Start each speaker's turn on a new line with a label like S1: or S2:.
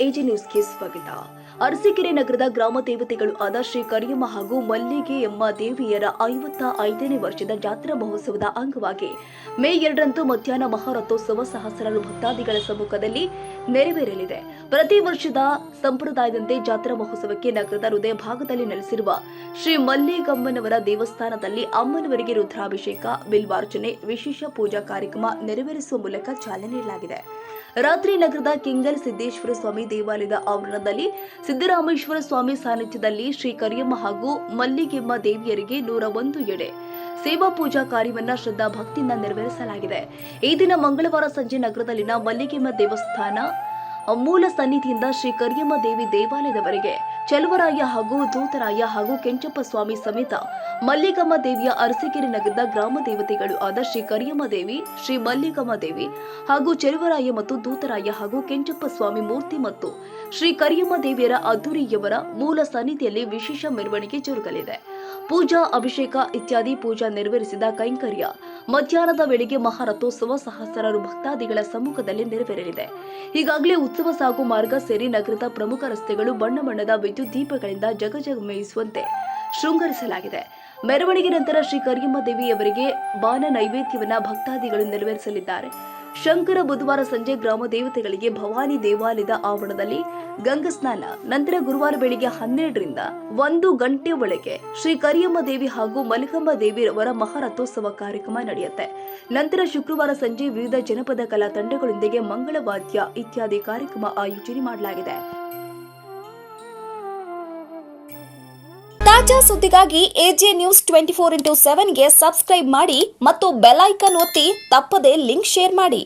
S1: AG ನ್ಯೂಸ್ಗೆ ಸ್ವಾಗತ. ಅರಸೀಕೆರೆ ನಗರದ ಗ್ರಾಮ ದೇವತೆಗಳು ಆದ ಶ್ರೀ ಕರಿಯಮ್ಮ ಹಾಗೂ ಮಲ್ಲಿಗೆಯಮ್ಮ ದೇವಿಯರ 55ನೇ ವರ್ಷದ ಜಾತ್ರಾ ಮಹೋತ್ಸವದ ಅಂಗವಾಗಿ ಮೇ 2ರಂದು ಮಧ್ಯಾಹ್ನ ಮಹಾರಥೋತ್ಸವ ಸಹಸ್ರಾರು ಭಕ್ತಾದಿಗಳ ಸಮ್ಮುಖದಲ್ಲಿ ನೆರವೇರಲಿದೆ. ಪ್ರತಿ ವರ್ಷದ ಸಂಪ್ರದಾಯದಂತೆ ಜಾತ್ರಾ ಮಹೋತ್ಸವಕ್ಕೆ ನಗರದ ಹೃದಯ ಭಾಗದಲ್ಲಿ ನೆಲೆಸಿರುವ ಶ್ರೀ ಮಲ್ಲಿಗಮ್ಮನವರ ದೇವಸ್ಥಾನದಲ್ಲಿ ಅಮ್ಮನವರಿಗೆ ರುದ್ರಾಭಿಷೇಕ, ಬಿಲ್ವಾರ್ಚನೆ, ವಿಶೇಷ ಪೂಜಾ ಕಾರ್ಯಕ್ರಮ ನೆರವೇರಿಸುವ ಮೂಲಕ ಚಾಲನೆ ನೀಡಲಾಗಿದೆ. ರಾತ್ರಿ ನಗರದ ಕೆಂಗಲ್ ಸಿದ್ದೇಶ್ವರ ಸ್ವಾಮಿ ದೇವಾಲಯದ ಆವರಣದಲ್ಲಿ ಸಿದ್ದರಾಮೇಶ್ವರ ಸ್ವಾಮಿ ಸಾನ್ನಿಧ್ಯದಲ್ಲಿ ಶ್ರೀ ಕರಿಯಮ್ಮ ಹಾಗೂ ಮಲ್ಲಿಗೆಮ್ಮ ದೇವಿಯರಿಗೆ 101 ಎಡೆ ಸೇವಾ ಪೂಜಾ ಕಾರ್ಯವನ್ನ ಶ್ರದ್ಧಾ ಭಕ್ತಿಯಿಂದ ನೆರವೇರಿಸಲಾಗಿದೆ. ಈ ದಿನ ಮಂಗಳವಾರ ಸಂಜೆ ನಗರದಲ್ಲಿನ ಮಲ್ಲಿಗೆಮ್ಮ ದೇವಸ್ಥಾನ ಮೂಲ ಸನ್ನಿಧಿಯಿಂದ ಶ್ರೀ ಕರಿಯಮ್ಮ ದೇವಿ ದೇವಾಲಯದವರೆಗೆ ಚೆಲುವರಾಯ ಹಾಗೂ ದೂತರಾಯ ಹಾಗೂ ಕೆಂಚಪ್ಪ ಸ್ವಾಮಿ ಸಮೇತ ಮಲ್ಲಿಗಮ್ಮ ದೇವಿಯ ಅರಸೀಕೆರೆ ನಗರದ ಗ್ರಾಮ ದೇವತೆಗಳು ಆದ ಶ್ರೀ ಕರಿಯಮ್ಮ ದೇವಿ, ಶ್ರೀ ಮಲ್ಲಿಗಮ್ಮ ದೇವಿ ಹಾಗೂ ಚೆಲುವರಾಯ ಮತ್ತು ದೂತರಾಯ ಹಾಗೂ ಕೆಂಚಪ್ಪ ಸ್ವಾಮಿ ಮೂರ್ತಿ ಮತ್ತು ಶ್ರೀ ಕರಿಯಮ್ಮ ದೇವಿಯರ ಅದ್ದೂರಿಯವರ ಮೂಲ ಸನ್ನಿಧಿಯಲ್ಲಿ ವಿಶೇಷ ಮೆರವಣಿಗೆ ಜರುಗಲಿದೆ. ಪೂಜಾ, ಅಭಿಷೇಕ ಇತ್ಯಾದಿ ಪೂಜಾ ನೆರವೇರಿಸಿದ ಕೈಂಕರ್ಯ ಮಧ್ಯಾಹ್ನದ ವೇಳೆಗೆ ಮಹಾರಥೋತ್ಸವ ಸಹಸ್ರಾರು ಭಕ್ತಾದಿಗಳ ಸಮ್ಮುಖದಲ್ಲಿ ನೆರವೇರಲಿದೆ. ಈಗಾಗಲೇ ಉತ್ಸವ ಸಾಗು ಮಾರ್ಗ ಸೇರಿ ನಗರದ ಪ್ರಮುಖ ರಸ್ತೆಗಳು ಬಣ್ಣ ಬಣ್ಣದ ವಿದ್ಯುತ್ ದೀಪಗಳಿಂದ ಜಗಜಗಮಯಿಸುವಂತೆ ಶೃಂಗರಿಸಲಾಗಿದೆ. ಮೆರವಣಿಗೆ ನಂತರ ಶ್ರೀ ಕರಿಯಮ್ಮ ದೇವಿಯವರಿಗೆ ಬಾನ ನೈವೇದ್ಯವನ್ನ ಭಕ್ತಾದಿಗಳು ನೆರವೇರಿಸಲಿದ್ದಾರೆ. ಶಂಕರ ಬುಧವಾರ ಸಂಜೆ ಗ್ರಾಮ ದೇವತೆಗಳಿಗೆ ಭವಾನಿ ದೇವಾಲಯದ ಆವರಣದಲ್ಲಿ ಗಂಗಾ ಸ್ನಾನ, ನಂತರ ಗುರುವಾರ ಬೆಳಿಗ್ಗೆ 12ರಿಂದ 1 ಗಂಟೆ ಒಳಗೆ ಶ್ರೀ ಕರಿಯಮ್ಮ ದೇವಿ ಹಾಗೂ ಮಲ್ಲಿಗಮ್ಮ ದೇವಿಯವರ ಮಹಾರಥೋತ್ಸವ ಕಾರ್ಯಕ್ರಮ ನಡೆಯುತ್ತೆ. ನಂತರ ಶುಕ್ರವಾರ ಸಂಜೆ ವಿವಿಧ ಜನಪದ ಕಲಾ ತಂಡಗಳೊಂದಿಗೆ ಮಂಗಳವಾದ್ಯ ಇತ್ಯಾದಿ ಕಾರ್ಯಕ್ರಮ ಆಯೋಜನೆ ಮಾಡಲಾಗಿದೆ.
S2: ತಾಜಾ ಸುದ್ದಿಗಾಗಿ ಎಜೆ ನ್ಯೂಸ್ 24x7ಗೆ ಸಬ್ಸ್ಕ್ರೈಬ್ ಮಾಡಿ ಮತ್ತು ಬೆಲ್ ಐಕಾನ್ ಒತ್ತಿ ತಪ್ಪದೇ ಲಿಂಕ್ ಶೇರ್ ಮಾಡಿ.